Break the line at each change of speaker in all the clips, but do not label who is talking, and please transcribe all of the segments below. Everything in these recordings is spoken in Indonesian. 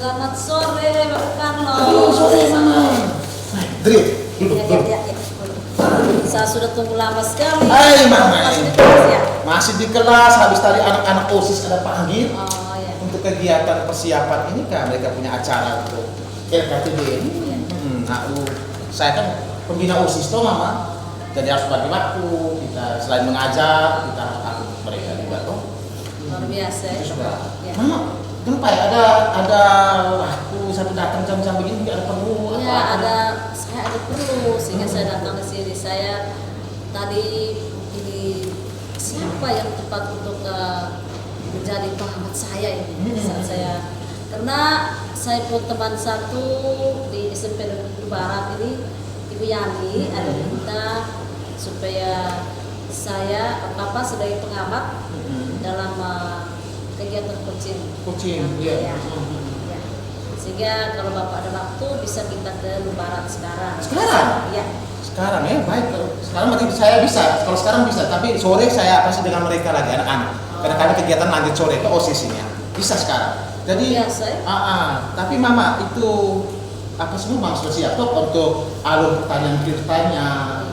Selamat sore, Bapak Carlos.
Halo, sore Mama. Dri, duduk.
Ya. Saya sudah tunggu lama sekali.
Hai Mama.
Masih di kelas ya?
Masih di kelas, habis tadi anak-anak OSIS ada panggil
Oh ya.
untuk kegiatan persiapan ini kan mereka punya acara untuk LKTB ini. Saya kan pembina OSIS toh Mama. Jadi harus bagi waktu, kita selain mengajar, kita harus aktif mereka juga toh.
Luar biasa ya.
Itu sudah.
Ya.
Mama, kenapa ya ada waktu satu datang jam-jam begini tidak ada perlu
Ya, saya ada perlu sehingga saya datang ke sini. Saya tadi ini siapa yang tepat untuk menjadi pengamat saya ini saat saya, karena saya pun teman satu di SMP Negeri Barat ini, Ibu Yani ada minta supaya saya Bapak sebagai pengamat dalam kegiatan coaching.
Iya.
Ya. Sehingga kalau Bapak ada waktu bisa kita ke Barat sekarang.
Sekarang?
Ya.
Sekarang ya, baik. Sekarang berarti saya bisa, kalau sekarang bisa, tapi sore saya pasti dengan mereka lagi, anak-anak. Kadang-kadang kegiatan lanjut sore ke OSIS ini ya. Bisa sekarang. Jadi,
biasa ya?
tapi Mama itu apa semua Mama sudah siap toh untuk alur pertanyaan ceritanya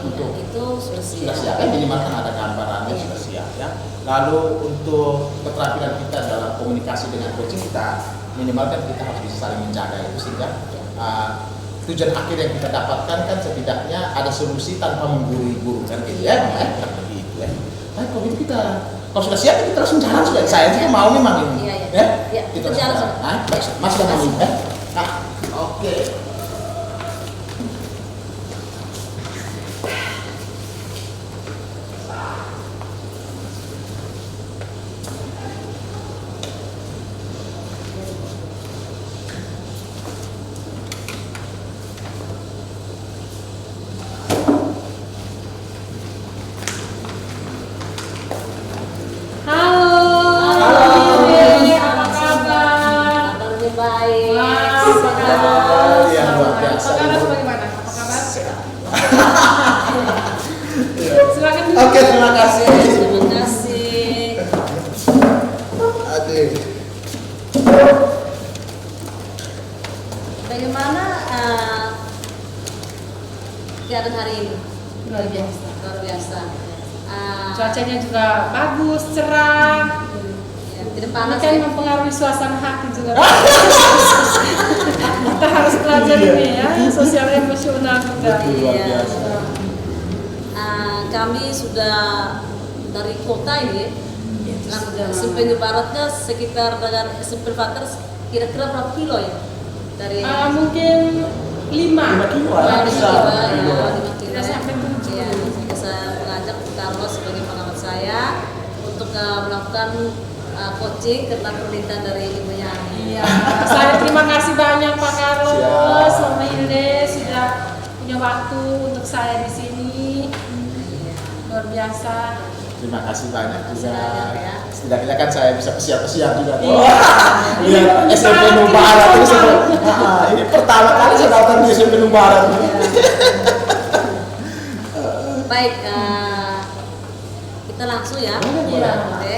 untuk
itu
sudah siap kan, minimal kan ada gambarannya sudah siap ya. Lalu untuk keterampilan kita dalam komunikasi dengan coaching, kita minimal kan kita harus bisa saling menjaga itu sehingga tujuan akhir yang kita dapatkan kan setidaknya ada solusi tanpa menggurui guru kan gitu ya, begitu ya. Nah kalau itu kalau sudah siap kita langsung jalan sudah. Saya juga mau memang ini.
Iya. Kita jalan sudah.
Mas sudah mau ya. Oke. Oke, terima kasih.
Terima kasih.
Aduh.
Bagaimana kegiatan hari ini?
Luar biasa.
Luar biasa.
Cuacanya juga bagus, cerah.
Ya, tidak
Ini
panas
kan
ya?
mempengaruhi suasana hati juga. Kita harus belajar ini ya, sosial emosional juga.
Luar
Iya.
biasa.
Kami sudah dari kota ini, SMP Negeri Baratnya sekitar dengan SMP Fater kira-kira berapa kilo ya? Dari
Mungkin 5
kilo
bisa.
Tidak sampai 7.
Ya, sehingga saya mengajak Carlos sebagai pengamat saya untuk melakukan coaching karena permintaan dari Ibu Yani.
Iya, saya terima kasih banyak Pak Carlos sama Hilde sudah punya waktu untuk saya di sini. Luar biasa.
Terima kasih banyak juga.
Ya.
Setidaknya kan saya bisa pesiar-pesiar juga.
Iya.
SMP Nubarat ini ini pertama kali saya daftar di SMP Nubarat.
Baik, kita langsung ya.
Iya.
Oke.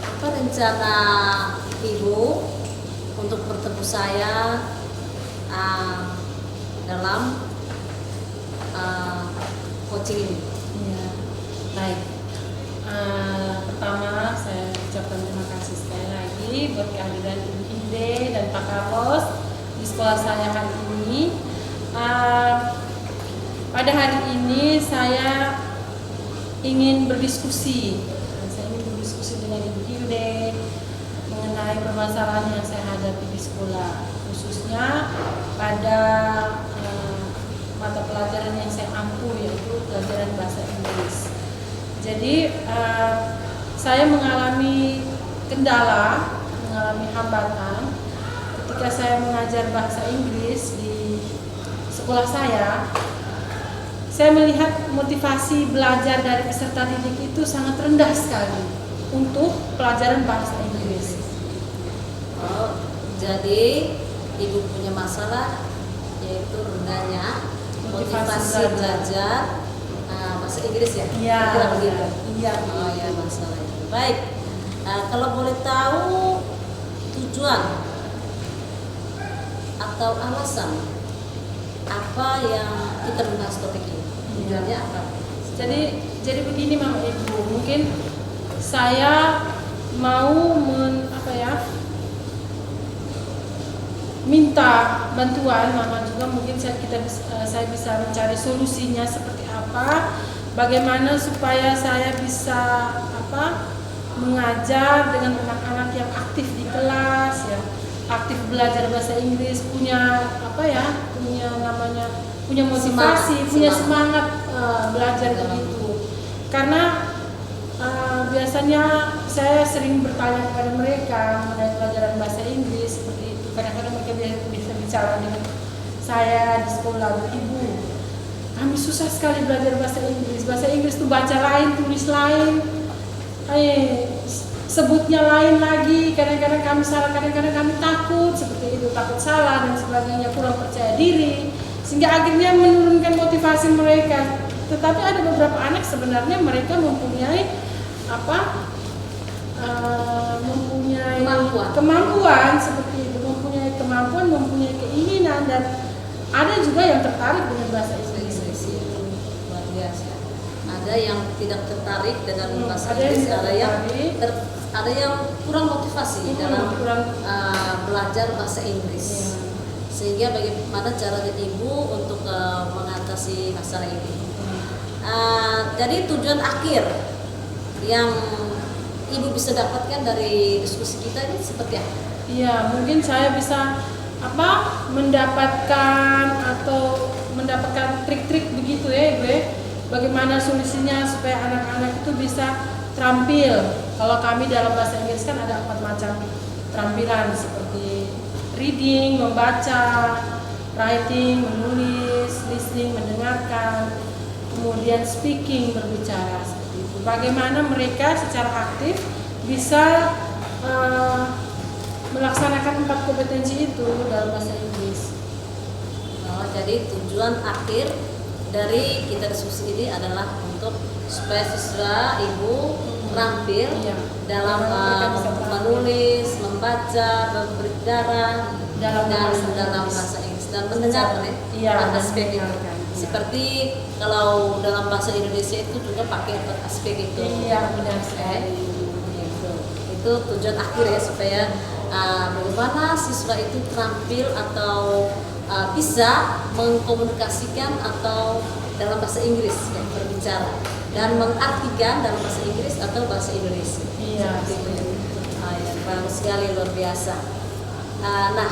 Apa rencana Ibu untuk bertemu saya dalam coaching ini?
Iya, baik. Pertama saya ucapkan terima kasih sekali lagi buat kehadiran Ibu Hilde dan Pak Carlos di sekolah saya hari ini. Pada hari ini saya ingin berdiskusi. Saya ingin berdiskusi dengan Ibu Hilde mengenai permasalahan yang saya hadapi di sekolah, khususnya pada mata pelajaran yang saya ampuh, yaitu pelajaran bahasa Inggris. Jadi saya mengalami kendala, mengalami hambatan ketika saya mengajar bahasa Inggris di sekolah saya. Saya melihat motivasi belajar dari peserta didik itu sangat rendah sekali untuk pelajaran bahasa Inggris.
Oh, jadi Ibu punya masalah yaitu rendahnya motivasi belajar bahasa Inggris ya?
Iya.
Kira begitu.
Iya.
Oh ya, masalah itu. Baik. Kalau boleh tahu tujuan atau alasan apa yang kita membahas topik ini? Tujuannya apa?
Jadi begini Mama Ibu, mungkin saya mau minta bantuan Mama juga, mungkin saya bisa mencari solusinya seperti apa, bagaimana supaya saya bisa mengajar dengan anak-anak yang aktif di kelas ya, aktif belajar bahasa Inggris, punya motivasi, punya semangat belajar begitu. Karena biasanya saya sering bertanya kepada mereka mengenai pelajaran bahasa Inggris seperti itu. Kadang-kadang mereka bisa bicara dengan saya di sekolah, Ibu, kami susah sekali belajar bahasa Inggris. Bahasa Inggris itu baca lain, tulis lain, sebutnya lain lagi. Kadang-kadang kami salah, kadang-kadang kami takut seperti itu, takut salah dan sebagainya, kurang percaya diri, sehingga akhirnya menurunkan motivasi mereka. Tetapi ada beberapa anak sebenarnya mereka mempunyai kemampuan seperti itu, mempunyai keinginan, dan ada juga yang tertarik dengan bahasa Inggris.
Luar biasa. Ada yang tidak tertarik dengan bahasa
ada
Inggris,
yang
ada yang kurang motivasi dalam belajar bahasa Inggris.
Ya.
Sehingga bagaimana caranya Ibu untuk mengatasi masalah ini? Jadi tujuan akhir yang Ibu bisa dapatkan dari diskusi kita ini seperti apa?
Iya, mungkin saya bisa mendapatkan trik-trik begitu ya Ibu. Bagaimana solusinya supaya anak-anak itu bisa terampil. Kalau kami dalam bahasa Inggris kan ada 4 macam keterampilan seperti reading, membaca, writing, menulis, listening, mendengarkan, kemudian speaking, berbicara seperti itu. Bagaimana mereka secara aktif bisa melaksanakan 4 kompetensi itu dalam bahasa Inggris.
Jadi tujuan akhir dari kita diskusi ini adalah untuk supaya siswa Ibu terampil dalam menulis, membaca, berbicara dalam bahasa Inggris dan mendengar aspek itu. Seperti kalau dalam bahasa Indonesia itu juga pakai aspek itu.
Iya, benar sekali.
Itu tujuan akhir ya, supaya bagaimana siswa itu terampil atau bisa mengkomunikasikan atau dalam bahasa Inggris ya, berbicara dan mengartikan dalam bahasa Inggris atau bahasa Indonesia.
Iya.
Ya, bagus sekali, luar biasa. Nah,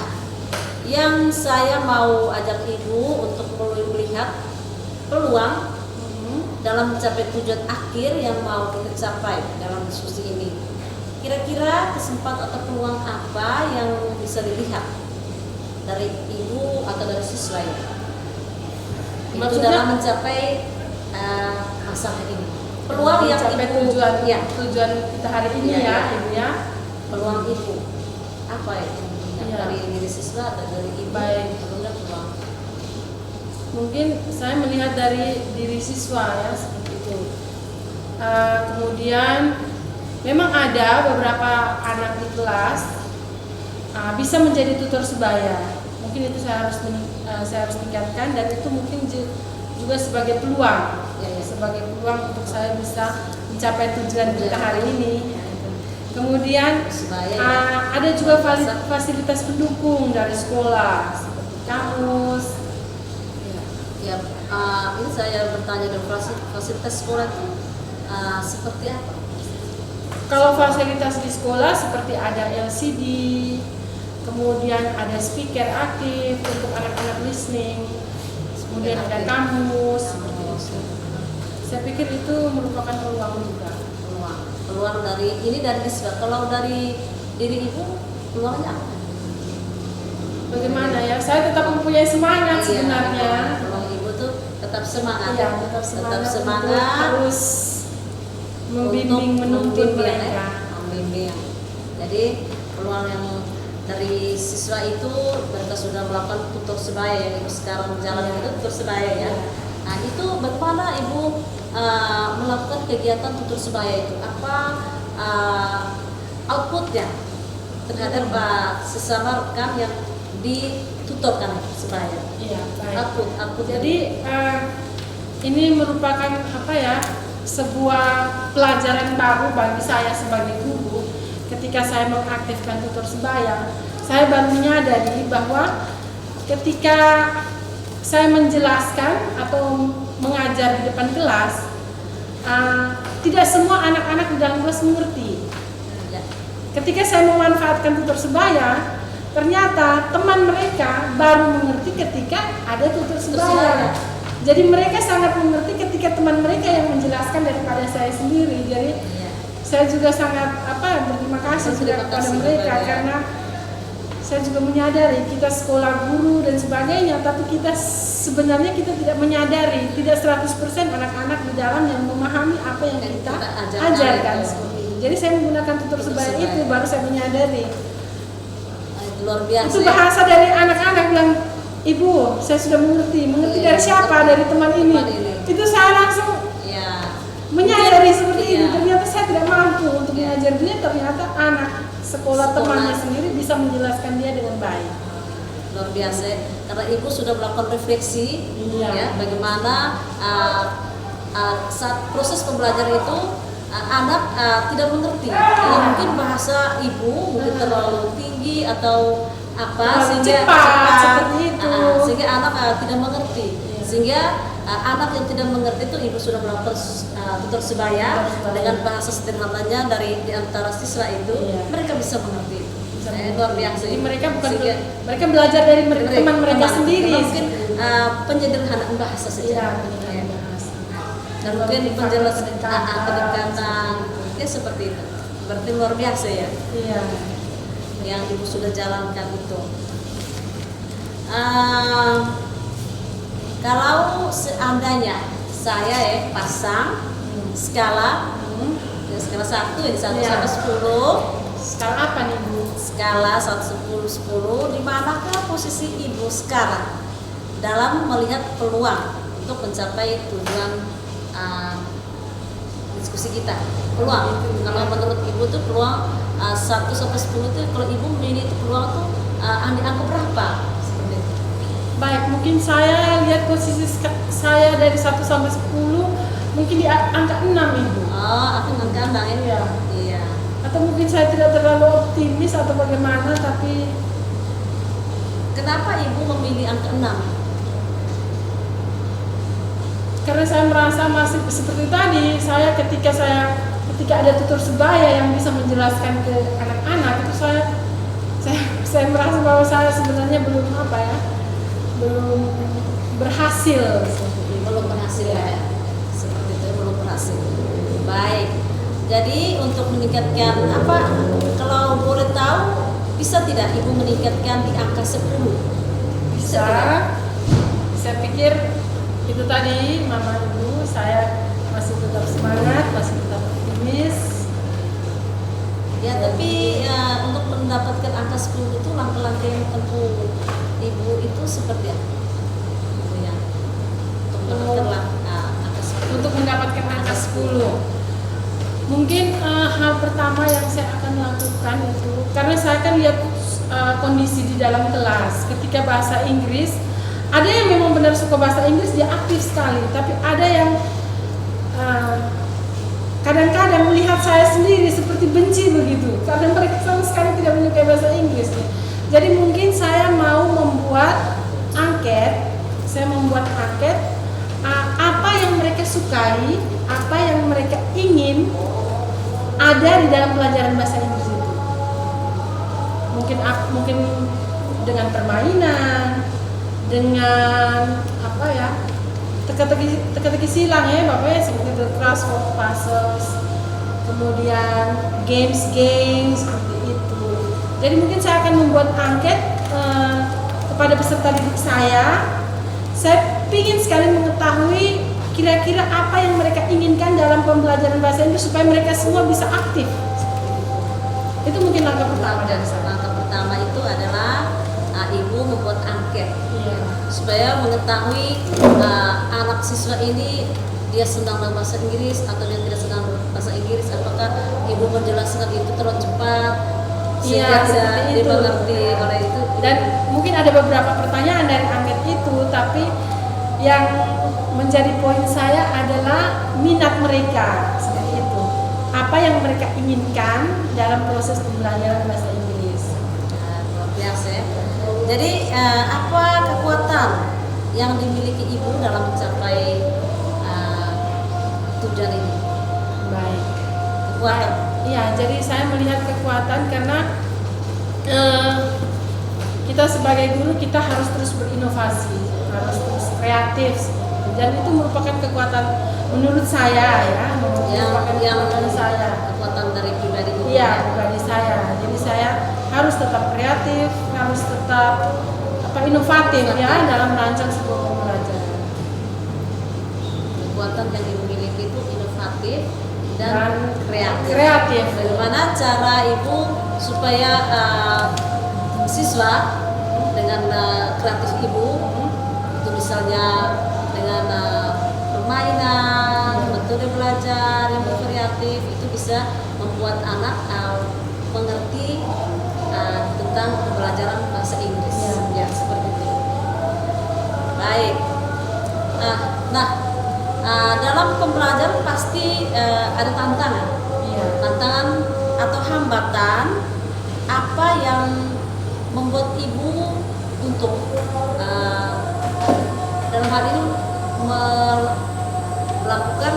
yang saya mau ajak Ibu untuk melihat peluang dalam mencapai tujuan akhir yang mau kita capai dalam diskusi ini. Kira-kira kesempatan atau peluang apa yang bisa dilihat dari Ibu atau dari siswa ya? Itu
Maksudnya,
dalam mencapai masalah ini. Peluang yang Ibu
tujuan kita hari ini Ibu ya.
Peluang Ibu apa itu? Dari diri siswa atau dari Ibu?
Baik.
Peluang.
Mungkin saya melihat dari diri siswa ya seperti itu. Kemudian memang ada beberapa anak di kelas bisa menjadi tutor sebaya. Mungkin itu saya harus tingkatkan, dan itu mungkin juga sebagai peluang, sebagai peluang untuk saya bisa mencapai tujuan kita hari ini. Kemudian ada juga fasilitas pendukung dari sekolah seperti kamus.
Ini saya bertanya dong, fasilitas sekolah itu seperti apa?
Kalau fasilitas di sekolah seperti ada LCD, kemudian ada speaker aktif untuk anak-anak listening, kemudian ada kamus. Saya pikir itu merupakan peluang juga.
Peluang dari siswa. Kalau dari diri Ibu, peluangnya apa?
Bagaimana ya? Saya tetap mempunyai semangat sebenarnya.
Peluang Ibu tuh tetap semangat.
Iya, tetap semangat. Harus membimbing, menuntun mereka.
Membimbing. Jadi peluang yang dari siswa itu mereka sudah melakukan tutor sebaya yang Ibu sekarang jalan itu tutor sebaya ya. Nah itu bagaimana Ibu melakukan kegiatan tutor sebaya itu? Apa outputnya terhadap sesama rekan yang ditutorkan sebaya.
Iya, baik.
Output.
Jadi ini merupakan apa ya, sebuah pelajaran baru bagi saya sebagai guru. Ketika saya mengaktifkan tutor sebaya, saya baru menyadari bahwa ketika saya menjelaskan atau mengajar di depan kelas, tidak semua anak-anak di dalam kelas mengerti.
Ya.
Ketika saya memanfaatkan tutor sebaya, ternyata teman mereka baru mengerti ketika ada tutor sebaya. Jadi mereka sangat mengerti ketika teman mereka yang menjelaskan daripada saya sendiri. Jadi saya juga sangat berterima kasih juga kepada mereka karena saya juga menyadari kita sekolah guru dan sebagainya, tapi kita sebenarnya kita tidak menyadari, tidak 100% anak-anak di dalam yang memahami apa yang kita ajarkan seperti ini. Jadi saya menggunakan tutor sebaya itu baru saya menyadari.
Luar biasa.
Itu bahasa dari anak-anak bilang, "Ibu, saya sudah mengerti dari siapa? Dari teman ini." Itu saya langsung menyadari seperti ini. Ternyata saya tidak mampu untuk mengajar dia, ternyata anak sekolah temannya sendiri bisa menjelaskan dia dengan baik.
Luar biasa, karena ibu sudah melakukan refleksi ya bagaimana saat proses pembelajaran itu anak tidak mengerti, mungkin bahasa ibu mungkin terlalu tinggi atau
cepat seperti itu,
sehingga anak tidak mengerti, sehingga anak yang tidak mengerti itu ibu sudah melakukan tutor sebaya dengan bahasa sederhananya dari di antara siswa itu mereka bisa mengerti. Luar biasa.
Jadi mereka mereka belajar dari teman mereka sendiri.
Mungkin penyederhanaan bahasa saja. Dan mungkin penjelasan kedekatan ya seperti itu. Berarti luar biasa ya.
Iya.
Yang ibu sudah jalankan itu. Kalau seandainya saya pasang skala skala 1 sampai 10.
Skala apa nih Bu?
Skala 1 10 di manakah posisi ibu sekarang dalam melihat peluang untuk mencapai tujuan diskusi kita? Peluang. Kalau menurut ibu tuh peluang 1 sampai 10 itu kalau ibu memilih itu peluang tuh di angka berapa?
Baik, mungkin saya lihat posisi saya dari 1 sampai 10 mungkin di angka 6 Ibu.
Angka 6 ya? Iya.
Atau mungkin saya tidak terlalu optimis atau bagaimana, tapi
kenapa Ibu memilih angka 6?
Karena saya merasa masih seperti tadi, ketika ada tutor sebaya yang bisa menjelaskan ke anak-anak itu saya merasa bahwa saya sebenarnya belum berhasil seperti itu.
Belum berhasil ya. Seperti itu belum berhasil. Baik. Jadi untuk meningkatkan kalau boleh tahu bisa tidak Ibu meningkatkan di angka 10?
Bisa. Saya pikir itu tadi Mama Ibu, saya masih tetap semangat, masih tetap optimis.
Ya, tapi untuk mendapatkan angka 10 itu langkah-langkah yang tempuh Ibu itu seperti apa? Ya.
Untuk mendapatkan angka 10. Mungkin hal pertama yang saya akan lakukan itu, karena saya kan lihat kondisi di dalam kelas. Ketika bahasa Inggris, ada yang memang benar suka bahasa Inggris, dia aktif sekali. Tapi ada yang kadang-kadang melihat saya sendiri seperti benci begitu, karena mereka sama sekali tidak menyukai bahasa Inggris. Jadi mungkin saya mau membuat angket, apa yang mereka sukai, apa yang mereka ingin ada di dalam pelajaran bahasa Inggris itu. Mungkin dengan permainan, dengan teka-teki silang ya Bapak ya, seperti itu, crossword puzzles, kemudian games seperti itu. Jadi mungkin saya akan membuat angket kepada peserta didik saya. Saya ingin sekali mengetahui kira-kira apa yang mereka inginkan dalam pembelajaran bahasa Inggris supaya mereka semua bisa aktif. Itu mungkin langkah pertama dari saya.
Langkah pertama itu adalah Ibu membuat angket supaya mengetahui anak siswa ini dia senang dengan bahasa Inggris atau dia tidak senang bahasa Inggris. Apakah Ibu ibu menjelaskan itu terlalu cepat
Iya,
sehingga tidak
seperti itu.
dimengerti oleh itu.
Dan mungkin ada beberapa pertanyaan dari angket itu, tapi yang menjadi poin saya adalah minat mereka seperti itu. Apa yang mereka inginkan dalam proses pembelajaran bahasa Inggris.
Nah, luar biasa ya. Jadi apa kekuatan yang dimiliki ibu dalam mencapai tujuan ini?
Baik.
Kekuatan.
Iya, jadi saya melihat kekuatan karena kita sebagai guru kita harus terus berinovasi, harus terus kreatif, dan itu merupakan kekuatan menurut saya ya, merupakan kekuatan saya.
Kekuatan dari pribadi ibu.
Iya, pribadi saya. Jadi saya harus tetap kreatif, harus tetap inovatif ya dalam merancang sebuah pembelajaran.
Kekuatan yang dimiliki itu inovatif dan kreatif.
Kreatif.
Bagaimana cara ibu supaya siswa dengan kreatif ibu itu misalnya dengan permainan, metode belajar yang berkreatif itu bisa membuat anak mengerti tentang pembelajaran bahasa Inggris. Ya, seperti itu. Baik. Dalam pembelajaran pasti ada tantangan.
Iya.
Tantangan atau hambatan apa yang membuat ibu untuk dalam hal ini melakukan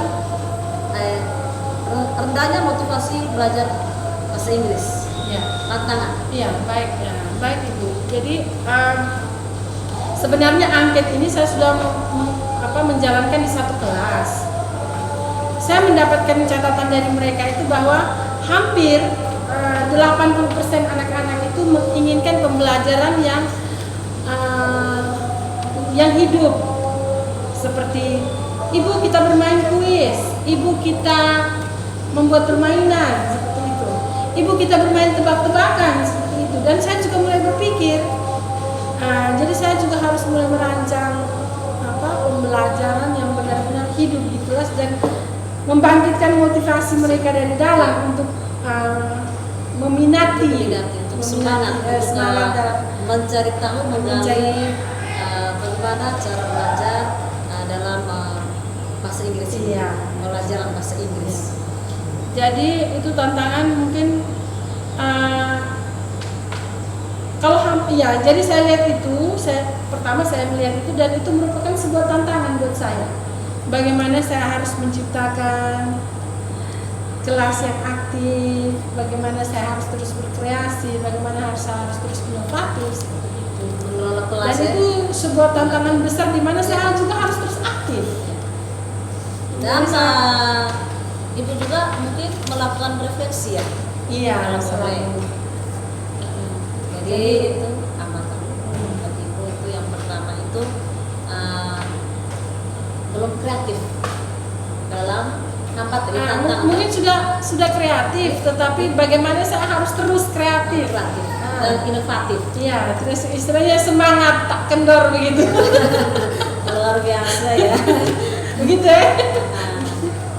rendahnya motivasi belajar bahasa Inggris.
Iya.
Tantangan.
Iya, baik ya. Baik Ibu. Jadi sebenarnya angket ini saya sudah menjalankan di satu kelas. Saya mendapatkan catatan dari mereka itu bahwa hampir 80% anak-anak itu menginginkan pembelajaran yang hidup. Seperti ibu kita bermain kuis, ibu kita membuat permainan seperti itu. Ibu kita bermain tebak-tebakan seperti itu. Dan saya juga mulai berpikir, jadi saya juga harus mulai merancang pembelajaran yang benar-benar hidup di kelas dan membangkitkan motivasi mereka dari dalam untuk meminati
untuk semangat mencari tahu mengenai bagaimana cara belajar dalam bahasa Inggris ini, pelajaran bahasa Inggris.
Jadi itu tantangan mungkin jadi saya lihat itu, pertama saya melihat itu dan itu merupakan sebuah tantangan buat saya. Bagaimana saya harus menciptakan kelas yang aktif, bagaimana saya harus terus berkreasi, bagaimana saya harus terus inovatif seperti itu.
Mengelola kelas.
Dan itu sebuah tantangan besar di mana saya juga harus terus aktif.
Dan ibu juga mungkin melakukan refleksi ya.
Iya, selalu.
Jadi itu amatan bagi ibu itu yang pertama itu belum kreatif dalam tantangan.
Mungkin sudah kreatif, tetapi bagaimana saya harus terus kreatif
dan inovatif.
Iya, terus istilahnya semangat tak kendor begitu.
Luar biasa ya.
Begitu ya.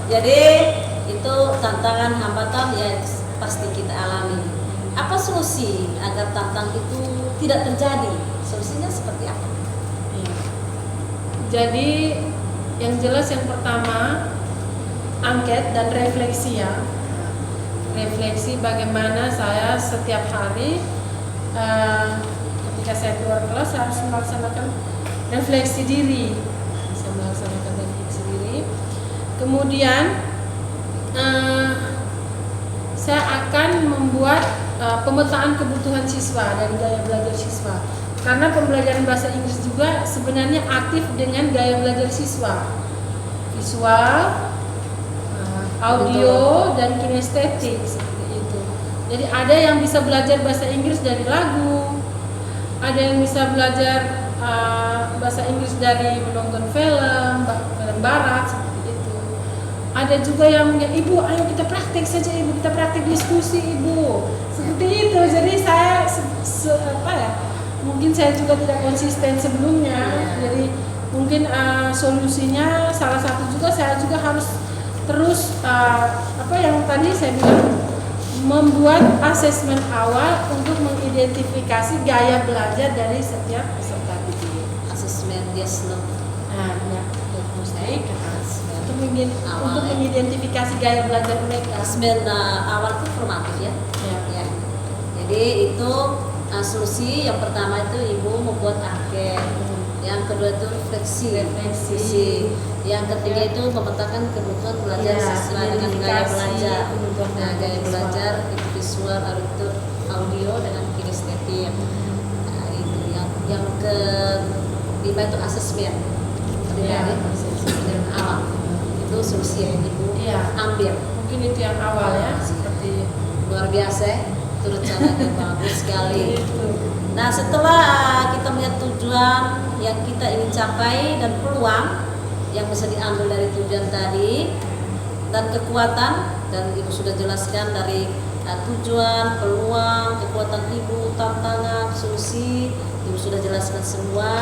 Jadi itu tantangan hambatan yang pasti kita alami. Apa solusi agar tantangan itu tidak terjadi? Solusinya seperti apa?
Jadi yang jelas yang pertama angket dan refleksi ya. Refleksi bagaimana saya setiap hari ketika saya keluar kelas harus melaksanakan refleksi diri. Saya melaksanakan refleksi diri. Kemudian saya akan membuat pemetaan kebutuhan siswa dari gaya belajar siswa. Karena pembelajaran bahasa Inggris juga sebenarnya aktif dengan gaya belajar siswa. Visual, audio, dan kinestetik seperti itu. Jadi ada yang bisa belajar bahasa Inggris dari lagu, ada yang bisa belajar bahasa Inggris dari menonton film barat seperti itu. Ada juga yang ibu, ayo kita praktek saja ibu, kita praktek diskusi ibu, seperti itu. Jadi saya mungkin saya juga tidak konsisten sebelumnya. Jadi mungkin solusinya salah satu juga saya juga harus terus yang tadi saya bilang membuat asesmen awal untuk mengidentifikasi gaya belajar dari setiap peserta didik.
Asesmen yes no.
Nah, ya, mosaik
Asesmen
untuk mengidentifikasi gaya belajar mereka.
Asesmen awal itu formatif ya.
Ya.
Ya. Jadi itu solusi yang pertama itu ibu membuat angket. Yang kedua itu refleksi. Yang ketiga itu memetakan kebutuhan belajar sesuai dengan gaya belajar. Nah, gaya belajar itu visual, audio dengan kinestetik. Nah, itu yang kelima itu asesmen. Asesmen awal. Itu solusi yang ibu ambil.
Mungkin itu yang awal ya. Seperti
luar biasa. Itu rencananya bagus sekali. Nah, setelah kita melihat tujuan yang kita ingin capai dan peluang yang bisa diambil dari tujuan tadi dan kekuatan, dan ibu sudah jelaskan dari tujuan, peluang, kekuatan ibu, tantangan, solusi, ibu sudah jelaskan semua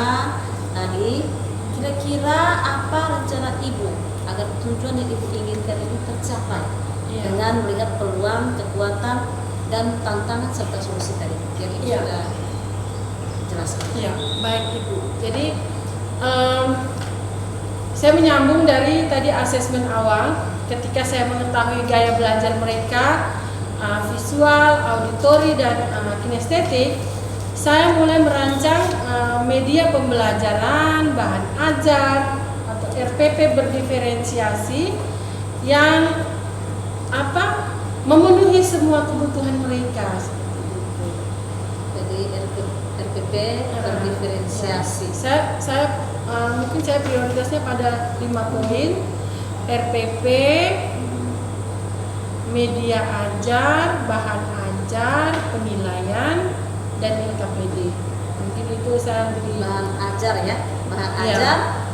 tadi. Kira-kira apa rencana ibu agar tujuan yang ibu inginkan itu tercapai dengan melihat peluang, kekuatan, dan tantangan serta solusi tadi yang ibu sudah jelaskan.
Ya, baik Ibu. Jadi saya menyambung dari tadi asesmen awal. Ketika saya mengetahui gaya belajar mereka, visual, auditori, dan kinestetik, saya mulai merancang media pembelajaran, bahan ajar atau RPP berdiferensiasi yang memenuhi semua kebutuhan mereka.
Jadi RPP berdiferensiasi.
Saya mungkin saya prioritasnya pada 5 poin: RPP, media ajar, bahan ajar, penilaian, dan LKPD. Mungkin itu saya beri
Bahan ajar ya,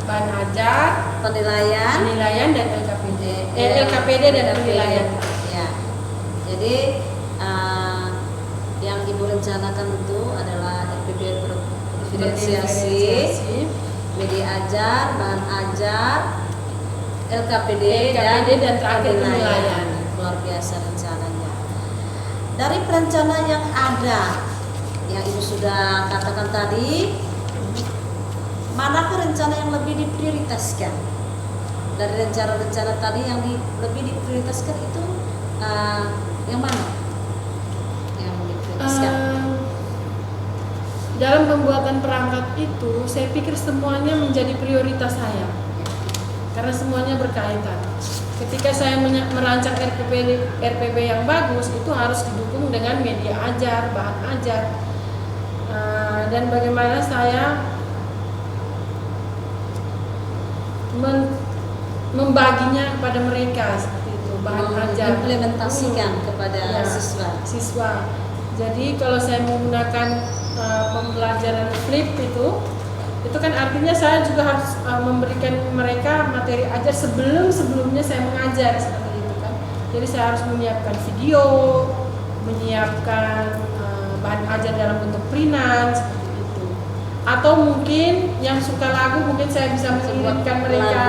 bahan ajar, penilaian dan LKPD. LKPD dan penilaian.
Ya. Jadi yang ibu rencanakan itu adalah RPP berdiferensiasi, media ajar, bahan ajar, LKPD dan
terakhir penilaian.
Luar biasa rencananya. Dari perencana yang ada, yang ibu sudah katakan tadi, manakah rencana yang lebih diprioritaskan? Dari rencana-rencana tadi yang lebih diprioritaskan itu yang mana? Yang diprioritaskan?
Dalam pembuatan perangkat itu, saya pikir semuanya menjadi prioritas saya, karena semuanya berkaitan. Ketika saya merancang RPP yang bagus, itu harus didukung dengan media ajar, bahan ajar, dan bagaimana saya membaginya kepada mereka seperti itu, bahan ajar,
implementasikan kepada
siswa. Jadi kalau saya menggunakan pembelajaran flip itu kan artinya saya juga harus memberikan mereka materi ajar sebelumnya saya mengajar seperti itu kan. Jadi saya harus menyiapkan video, menyiapkan bahan ajar dalam bentuk printan seperti itu. Atau mungkin yang suka lagu, mungkin saya bisa mengirimkan mereka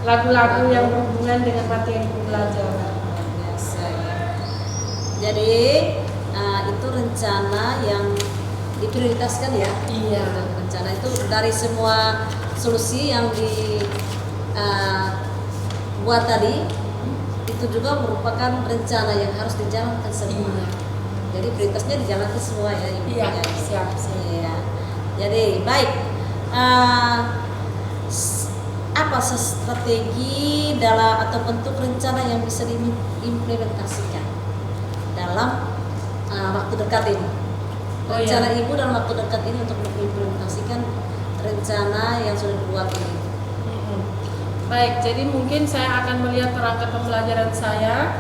lagu-lagu yang berhubungan dengan materi pembelajaran.
Biasa ya. Jadi itu rencana yang diprioritaskan ya.
Iya.
Rencana itu dari semua solusi yang dibuat tadi itu juga merupakan rencana yang harus dijalankan semua.
Iya.
Jadi prioritasnya dijalankan semua ya ibu.
Iya, siap.
Iya. Jadi baik. Apa strategi dalam atau bentuk rencana yang bisa diimplementasikan dalam waktu dekat ini? Rencana ibu dalam waktu dekat ini untuk mengimplementasikan rencana yang sudah dibuat ini.
Baik, jadi mungkin saya akan melihat perangkat pembelajaran saya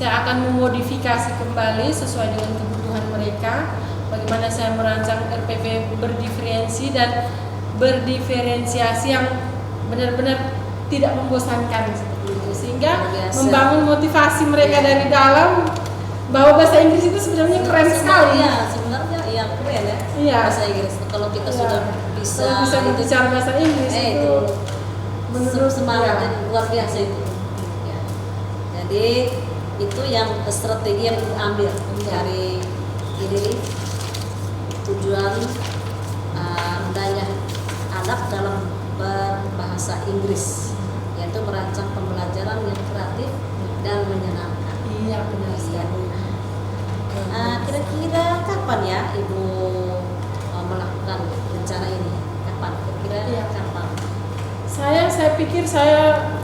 akan memodifikasi kembali sesuai dengan kebutuhan mereka. Bagaimana saya merancang RPP berdiferensiasi yang benar-benar tidak membosankan seperti itu, sehingga membangun motivasi mereka dari dalam bahwa bahasa Inggris itu sebenarnya keren sekali.
Ya, sebenarnya yang keren ya.
Iya.
Bahasa Inggris. Kalau kita sudah bisa
berbicara bahasa Inggris itu
menurut semangat luar biasa itu. Ya. Jadi itu yang strategi yang diambil dari ini tujuan mendaya anak dalam berbahasa Inggris, yaitu merancang pembelajaran yang kreatif dan menyenangkan.
Iya, benar sekali.
Kira-kira kapan ya Ibu melakukan rencana ini? Kapan? Kira-kira
Iya.
kapan?
Saya pikir saya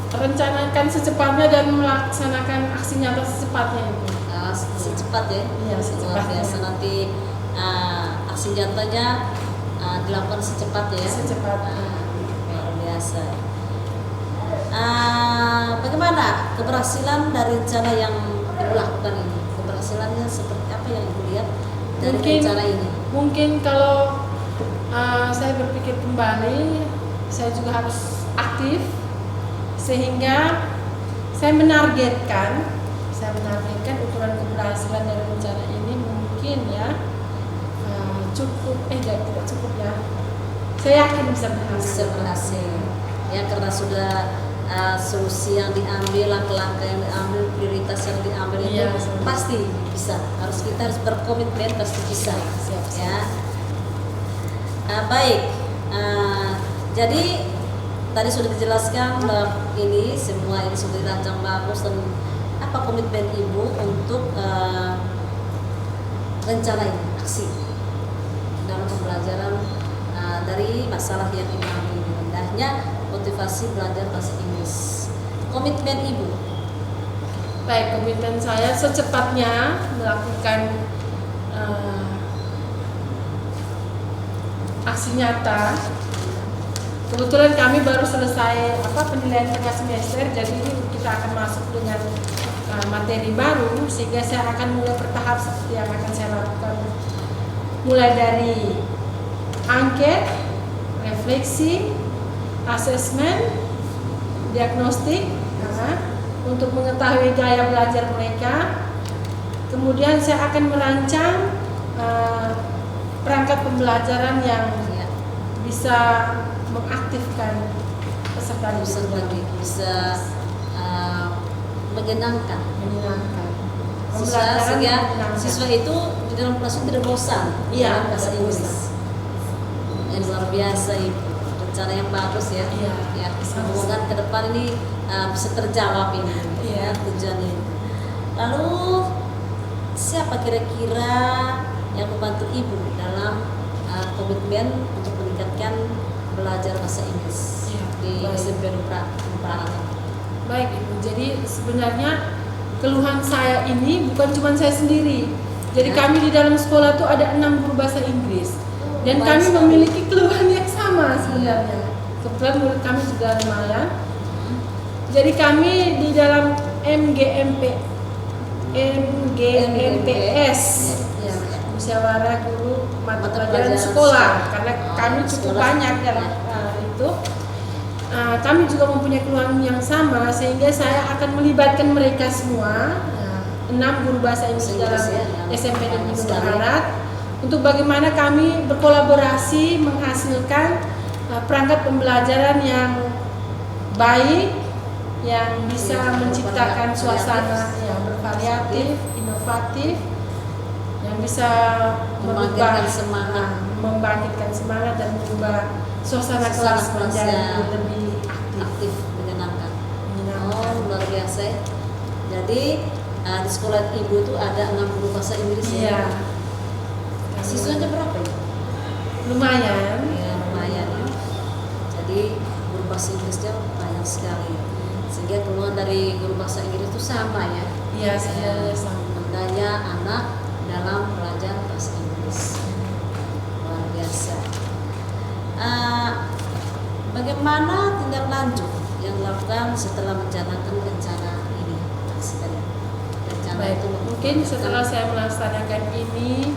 rencanakan secepatnya dan melaksanakan aksi nyata secepatnya itu.
Secepat ya?
Iya,
Luar
secepatnya.
biasa, nanti aksi nyatanya dilakukan secepatnya ya?
Secepatnya.
Luar biasa. Bagaimana keberhasilan dari rencana yang Ibu lakukan ini? Keberhasilannya seperti apa yang Ibu lihat dari rencana ini?
Mungkin kalau saya berpikir kembali, saya juga harus aktif sehingga saya menargetkan ukuran keberhasilan dari rencana ini mungkin ya tidak cukup ya. Saya yakin bisa
Bisa
berhasil.
berhasil ya, karena sudah solusi yang diambil, langkah-langkah yang diambil, prioritas yang diambil itu
Iya, betul.
pasti bisa. Kita harus berkomitmen, pasti bisa.
Siap.
Ya. Baik. Jadi tadi sudah dijelaskan ini semua ini sudah dirancang bagus, dan apa komitmen Ibu untuk rencana ini, aksi dalam pembelajaran dari masalah yang Ibu ambil ini, rendahnya motivasi belajar bahasa Inggris. Komitmen Ibu.
Baik, komitmen saya secepatnya melakukan aksi nyata. Kebetulan kami baru selesai penilaian tengah semester, jadi ini kita akan masuk dengan materi baru, sehingga saya akan mulai bertahap seperti yang akan saya lakukan, mulai dari angket, refleksi, asesmen, diagnostik untuk mengetahui gaya belajar mereka. Kemudian saya akan merancang perangkat pembelajaran yang
Ya.
bisa mengaktifkan peserta didik,
bisa menyenangkan
menyenangkan.
siswa,
Pembelajaran
sehingga
menyenangkan.
siswa itu di dalam kelas itu tidak bosan
Iya,
dalam bahasa
tidak
Inggris.
bosan.
Yang luar biasa Ibu, rencana yang bagus ya.
Iya.
Ya, semoga ke depan ini bisa terjawab ini
Iya.
ya, tujuannya. Lalu siapa kira-kira yang membantu Ibu dalam komitmen untuk meningkatkan belajar bahasa Inggris
Iya,
di
baik.
SMP Peranakan?
Baik Ibu, jadi sebenarnya keluhan saya ini bukan cuma saya sendiri. Jadi
Ya.
kami di dalam sekolah tuh ada 6 guru bahasa Inggris, dan
baik
kami
sekali.
memiliki keluhan yang sama sebenarnya. Kebetulan murid kami juga lumayan. Jadi kami di dalam MGMPS, ya, musyawarah guru mata pelajaran sekolah, karena kami cukup
sekolah.
banyak dalam itu. Kami juga mempunyai keluhan yang sama, sehingga saya akan melibatkan mereka semua, 6 guru bahasa Inggris dalam SMP Negeri Gunung Barat, untuk bagaimana kami berkolaborasi menghasilkan perangkat pembelajaran yang baik, yang bisa menciptakan suasana yang bervariatif, inovatif, yang bisa membangkitkan semangat dan merubah suasana kelas menjadi lebih
aktif, menyenangkan. Oh, luar biasa ya. Jadi di sekolah Ibu itu ada 6 guru bahasa Inggris
Iya.
ya. Siswanya berapa ya?
Lumayan.
Ya, lumayan ya. Jadi guru bahasa Inggrisnya banyak sekali. Sehingga keluhan dari guru bahasa Inggris itu sama ya.
Iya, sebenarnya sama.
Mendaya anak dalam belajar bahasa Inggris. Luar biasa. Bagaimana tindak lanjut yang dilakukan setelah menjalankan rencana ini? Rencana
Baik,
itu
mungkin setelah saya melaksanakan ini,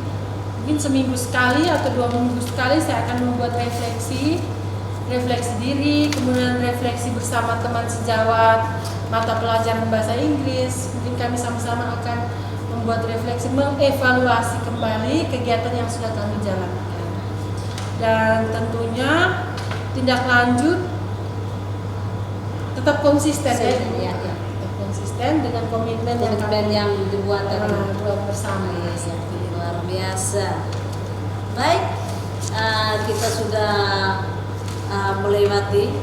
mungkin seminggu sekali atau 2 minggu sekali saya akan membuat refleksi diri, kemudian refleksi bersama teman sejawat mata pelajaran bahasa Inggris. Mungkin kami sama-sama akan membuat refleksi, mengevaluasi kembali kegiatan yang sudah kami jalankan, dan tentunya tindak lanjut tetap konsisten ya.
Ya.
Tetap konsisten konsisten dengan komitmen
yang dibuat
buat bersama.
Ya, luar biasa. Baik, kita sudah melewati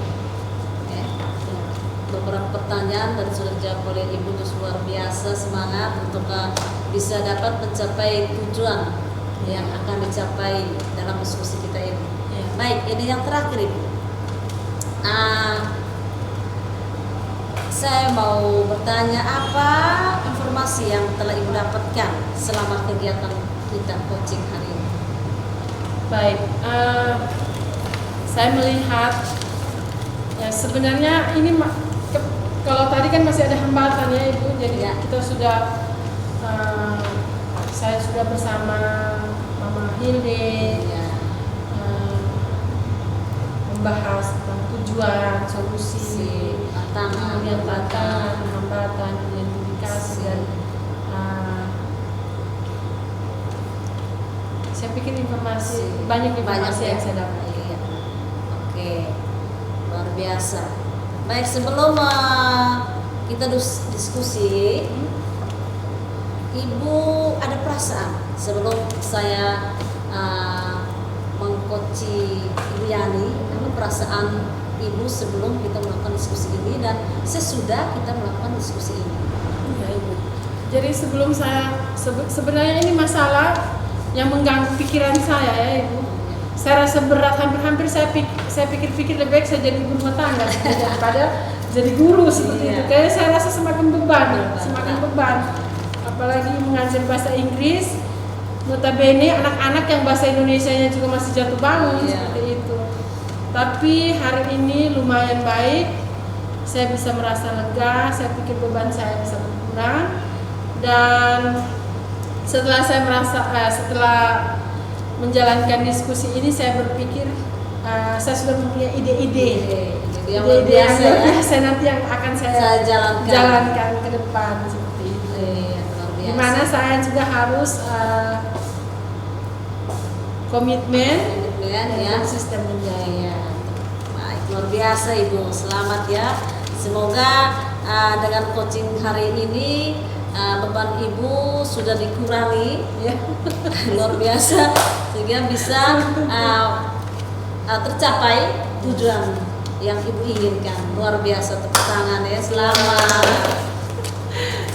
beberapa pertanyaan dan sudah dijawab oleh Ibu. Terus luar biasa, semangat untuk bisa dapat mencapai tujuan yang akan dicapai dalam diskusi kita ini.
Ya.
Baik, ini yang terakhir Ibu. Saya mau bertanya, apa informasi yang telah Ibu dapatkan selama kegiatan kita coaching hari ini?
Baik, saya melihat ya sebenarnya ini kalau tadi kan masih ada hambatan ya Ibu, jadi
Ya.
kita sudah saya sudah bersama Mama Hilde
Ya.
membahas tentang tujuan, solusi, kemudian tantangan, hambatan, identifikasi dan saya pikir banyak informasi yang saya dapat.
Iya. Oke, luar biasa. Baik, sebelum kita diskusi, Ibu ada perasaan sebelum saya mengcoachi Ibu Yani, apa perasaan Ibu sebelum kita melakukan diskusi ini dan sesudah kita melakukan diskusi ini?
Ya Ibu. Jadi sebelum saya sebenarnya ini masalah yang mengganggu pikiran saya ya Ibu. Saya rasa berat, hampir saya pikir-pikir lebih baik saya jadi ibu rumah tangga daripada jadi guru seperti itu. Kayaknya saya rasa semakin beban. Apalagi mengajar bahasa Inggris, notabene anak-anak yang bahasa Indonesianya juga masih jatuh bangun seperti itu. Tapi hari ini lumayan baik, saya bisa merasa lega, saya pikir beban saya bisa berkurang. Dan setelah setelah menjalankan diskusi ini, saya berpikir saya sudah mempunyai ide-ide yang luar biasa nanti yang akan saya jalankan ke depan seperti itu. Dimana saya juga harus komitmen dan konsisten menjaya.
Baik, luar biasa Ibu, selamat ya. Semoga dengan coaching hari ini beban Ibu sudah dikurangi ya. Luar biasa, sehingga bisa tercapai tujuan yang Ibu inginkan. Luar biasa, tepuk tangan ya. Selamat.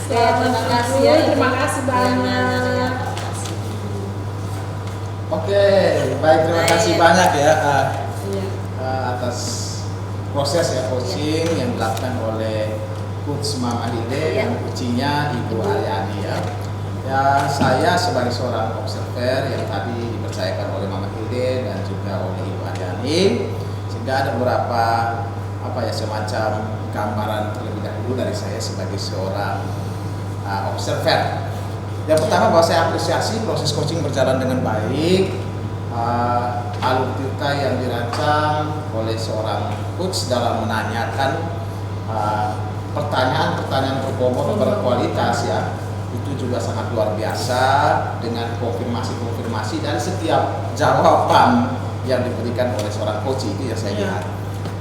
Oke, terima kasih ya.
Terima kasih banyak.
Oke, baik, terima kasih banyak ya atas proses ya coaching yang dilakukan oleh Coach Mama Hilde dan coachingnya Ibu Aryani ya. Ya, saya sebagai seorang observer yang tadi dipercayakan oleh Mama Hilde dan juga oleh Ibu Aryani, sehingga ada beberapa semacam gambaran terlebih dahulu dari saya sebagai seorang observer. Yang pertama, bahwa saya apresiasi proses coaching berjalan dengan baik. Alur cerita yang dirancang oleh seorang coach dalam menanyakan pertanyaan-pertanyaan berbobot berkualitas ya, itu juga sangat luar biasa dengan konfirmasi dari setiap jawaban yang diberikan oleh seorang coach, itu yang saya lihat.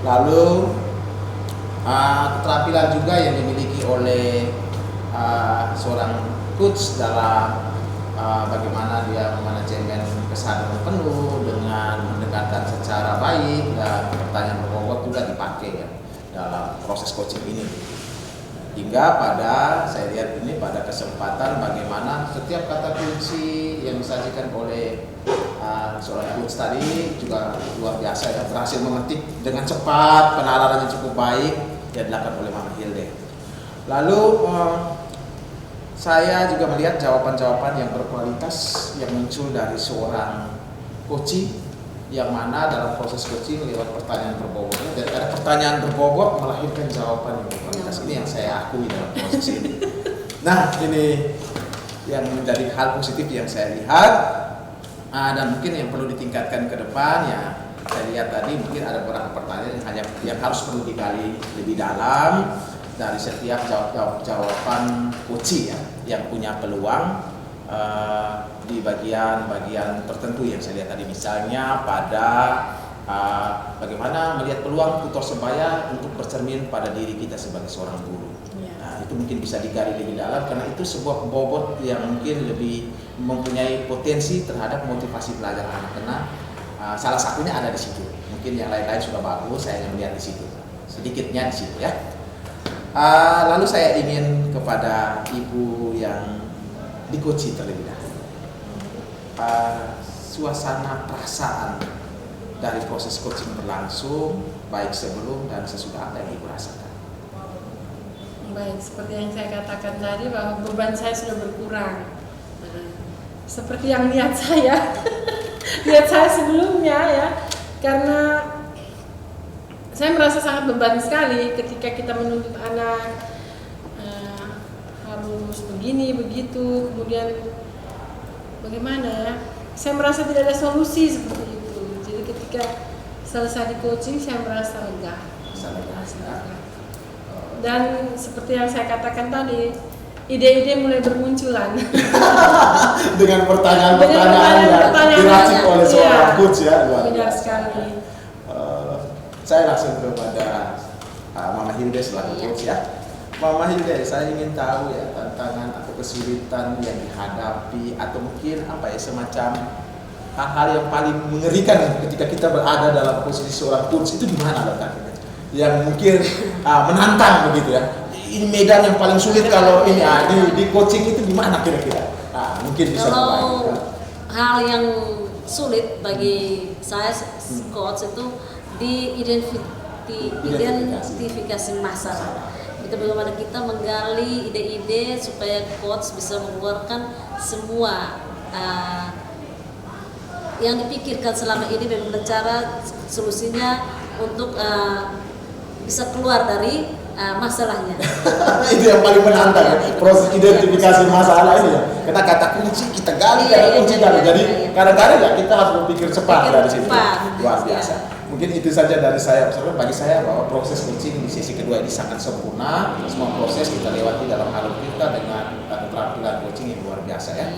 Lalu keterampilan juga yang dimiliki oleh seorang coach dalam bagaimana dia memanajemen kesadaran penuh dengan mendekatkan secara baik, dan pertanyaan berbobot juga dipakai ya dalam proses coaching ini. Hingga pada saya lihat ini pada kesempatan bagaimana setiap kata kunci yang disajikan oleh seorang coach tadi juga luar biasa ya, berhasil mengetik dengan cepat, penalarannya cukup baik yang dilakukan oleh Mama Hilde. Lalu saya juga melihat jawaban-jawaban yang berkualitas yang muncul dari seorang coaching, yang mana dalam proses coaching lewat pertanyaan berbobot, dan ada pertanyaan berbobot melahirkan jawaban yang berkualitas. Ini yang saya akui dalam proses ini. Nah, ini yang menjadi hal positif yang saya lihat, dan mungkin yang perlu ditingkatkan ke depan ya. Saya lihat tadi mungkin ada beberapa pertanyaan yang harus perlu digali lebih dalam dari setiap jawaban coaching ya, yang punya peluang di bagian-bagian tertentu yang saya lihat tadi, misalnya pada bagaimana melihat peluang tutor sebaya untuk bercermin pada diri kita sebagai seorang guru. Nah, itu itu mungkin bisa digali lebih dalam karena itu sebuah bobot yang mungkin lebih mempunyai potensi terhadap motivasi belajar anak karena salah satunya ada di situ. Mungkin yang lain-lain sudah bagus, saya hanya melihat di situ. Sedikitnya di situ ya. Lalu saya ingin kepada ibu yang di-coaching terlebih dahulu. Suasana perasaan dari proses coaching berlangsung baik sebelum dan sesudah apa yang ibu rasakan?
Baik, seperti yang saya katakan tadi bahwa beban saya sudah berkurang. Seperti yang niat saya, niat saya sebelumnya ya, karena saya merasa sangat beban sekali ketika kita menuntut anak harus begini begitu, kemudian bagaimana ya? Saya merasa tidak ada solusi seperti itu. Jadi ketika selesai di coaching saya merasa lega. Dan seperti yang saya katakan tadi, ide-ide mulai bermunculan.
Dengan pertanyaan-pertanyaan yang diracik oleh seorang coach ya.
Benar sekali.
Saya langsung kepada Mama Hilde selaku coach ya. Mama Hilde, saya ingin tahu ya tantangan atau kesulitan yang dihadapi atau mungkin apa ya semacam hal-hal yang paling mengerikan ketika kita berada dalam posisi seorang coach itu di mana letaknya? Yang mungkin menantang begitu ya. Ini medan yang paling sulit kalau ini di coaching itu di mana kira-kira? Mungkin bisa
kalau hal yang sulit bagi saya coach itu di identifikasi masalah. Itu bagaimana kita menggali ide-ide supaya coach bisa mengeluarkan semua yang dipikirkan selama ini bagaimana cara solusinya untuk bisa keluar dari masalahnya.
Itu yang paling menantang ya, proses identifikasi masalah ini ya. Kita kata kunci kita gali, kunci gali. Jadi kadang-kadang ya kita harus berpikir cepat dari situ. Luar biasa. Mungkin itu saja dari saya. Bagi saya bahwa proses coaching di sesi kedua ini sangat sempurna. Semua proses kita lewati dalam alur kita dengan keterampilan coaching yang luar biasa ya.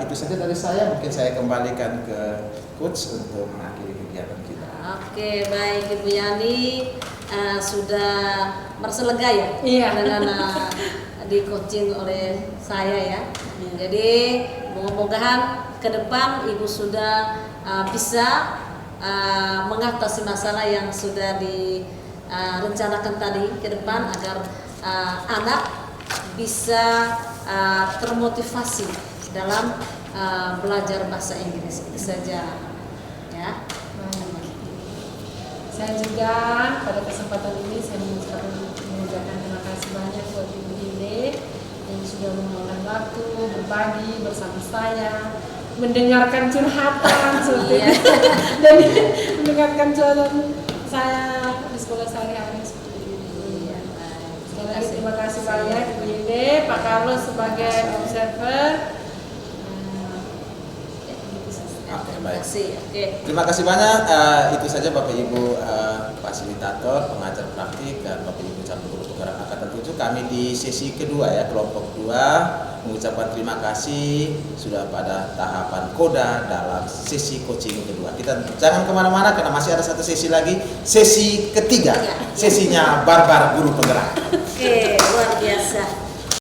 Itu saja dari saya. Mungkin saya kembalikan ke coach untuk mengakhiri kegiatan kita.
Oke, baik Ibu Yani. Sudah merasa lega ya dengan di coaching oleh saya ya. Jadi moga-mogahan ke depan Ibu sudah bisa mengatasi masalah yang sudah direncanakan tadi ke depan agar anak bisa termotivasi dalam belajar bahasa Inggris. Itu saja ya.
Saya juga pada kesempatan ini saya mengucapkan terima kasih banyak buat Ibu Hilde yang sudah meluangkan waktu berbagi bersama saya, mendengarkan curhatan seperti dan mendengarkan curhatan saya di sekolah sehari-hari seperti ini. Sekali lagi terima kasih banyak Ibu Hilde, Pak Carlos sebagai observer.
Baik. Terima kasih banyak. Itu saja Bapak Ibu fasilitator, pengajar praktik dan Bapak Ibu calon guru penggerak angkatan 7. Kami di sesi kedua ya, kelompok 2 mengucapkan terima kasih sudah pada tahapan koda dalam sesi coaching kedua. Kita jangan kemana-mana karena masih ada satu sesi lagi, sesi ketiga, sesinya barbar guru penggerak.
Oke, luar biasa.